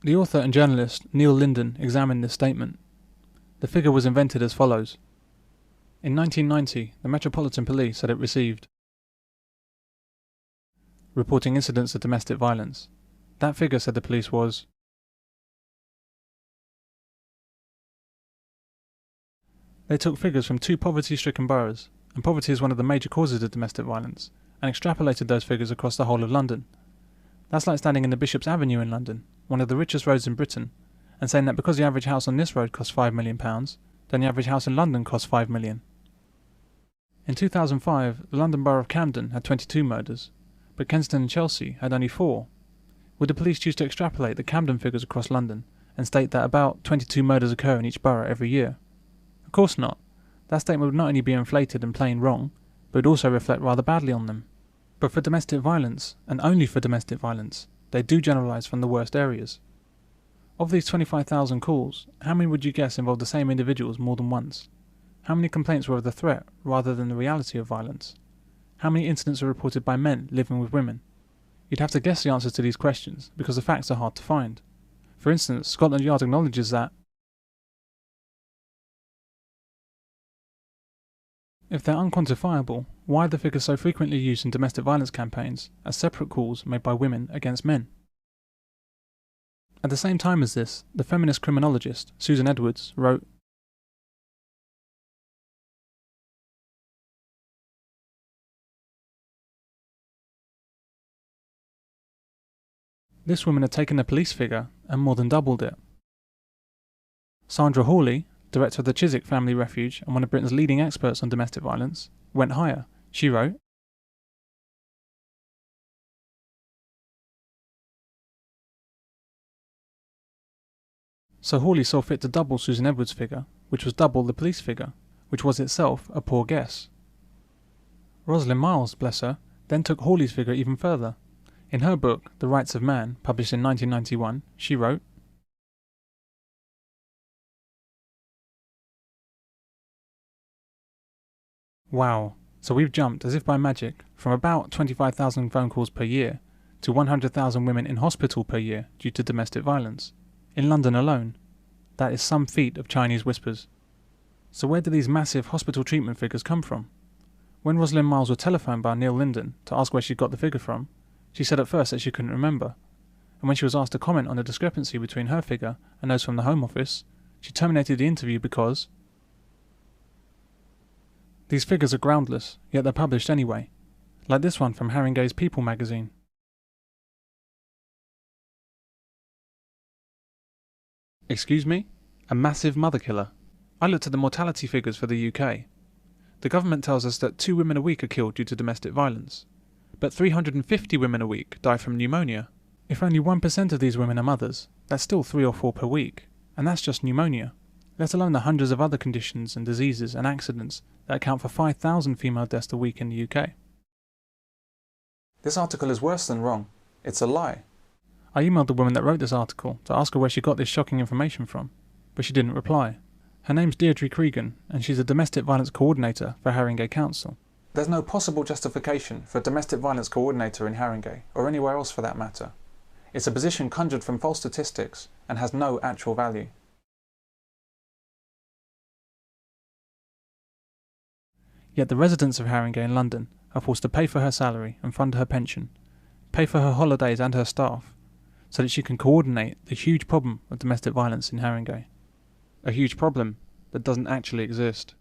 The author and journalist Neil Linden examined this statement. The figure was invented as follows. In 1990, the Metropolitan Police said it received reporting incidents of domestic violence. That figure, said the police, was they took figures from 2 poverty-stricken boroughs, and poverty is one of the major causes of domestic violence, and extrapolated those figures across the whole of London. That's like standing in the Bishop's Avenue in London, one of the richest roads in Britain, and saying that because the average house on this road costs £5 million, then the average house in London costs £5 million. In 2005, the London Borough of Camden had 22 murders, but Kensington and Chelsea had only 4. Would the police choose to extrapolate the Camden figures across London and state that about 22 murders occur in each borough every year? Of course not. That statement would not only be inflated and plain wrong, but would also reflect rather badly on them. But for domestic violence, and only for domestic violence, they do generalise from the worst areas. Of these 25,000 calls, how many would you guess involved the same individuals more than once? How many complaints were of the threat rather than the reality of violence? How many incidents are reported by men living with women? You'd have to guess the answers to these questions because the facts are hard to find. For instance, Scotland Yard acknowledges that if they're unquantifiable, why are the figures so frequently used in domestic violence campaigns as separate calls made by women against men? At the same time as this, the feminist criminologist Susan Edwards wrote, this woman had taken a police figure and more than doubled it. Sandra Hawley, director of the Chiswick Family Refuge and one of Britain's leading experts on domestic violence, went higher. She wrote, so Hawley saw fit to double Susan Edwards' figure, which was double the police figure, which was itself a poor guess. Rosalind Miles, bless her, then took Hawley's figure even further. In her book, The Rights of Man, published in 1991, she wrote, wow, so we've jumped, as if by magic, from about 25,000 phone calls per year to 100,000 women in hospital per year due to domestic violence. In London alone. That is some feat of Chinese whispers. So where do these massive hospital treatment figures come from? When Rosalind Miles was telephoned by Neil Linden to ask where she got the figure from, she said at first that she couldn't remember, and when she was asked to comment on the discrepancy between her figure and those from the Home Office, she terminated the interview because these figures are groundless, yet they're published anyway, like this one from Haringey's People magazine. Excuse me? A massive mother killer? I looked at the mortality figures for the UK. The government tells us that 2 women a week are killed due to domestic violence, but 350 women a week die from pneumonia. If only 1% of these women are mothers, that's still 3 or 4 per week, and that's just pneumonia, let alone the hundreds of other conditions and diseases and accidents that account for 5,000 female deaths a week in the UK. This article is worse than wrong. It's a lie. I emailed the woman that wrote this article to ask her where she got this shocking information from, but she didn't reply. Her name's Deirdre Cregan, and she's a domestic violence coordinator for Haringey Council. There's no possible justification for a domestic violence coordinator in Haringey, or anywhere else for that matter. It's a position conjured from false statistics and has no actual value. Yet the residents of Haringey in London are forced to pay for her salary and fund her pension, pay for her holidays and her staff, so that she can coordinate the huge problem of domestic violence in Haringey. A huge problem that doesn't actually exist.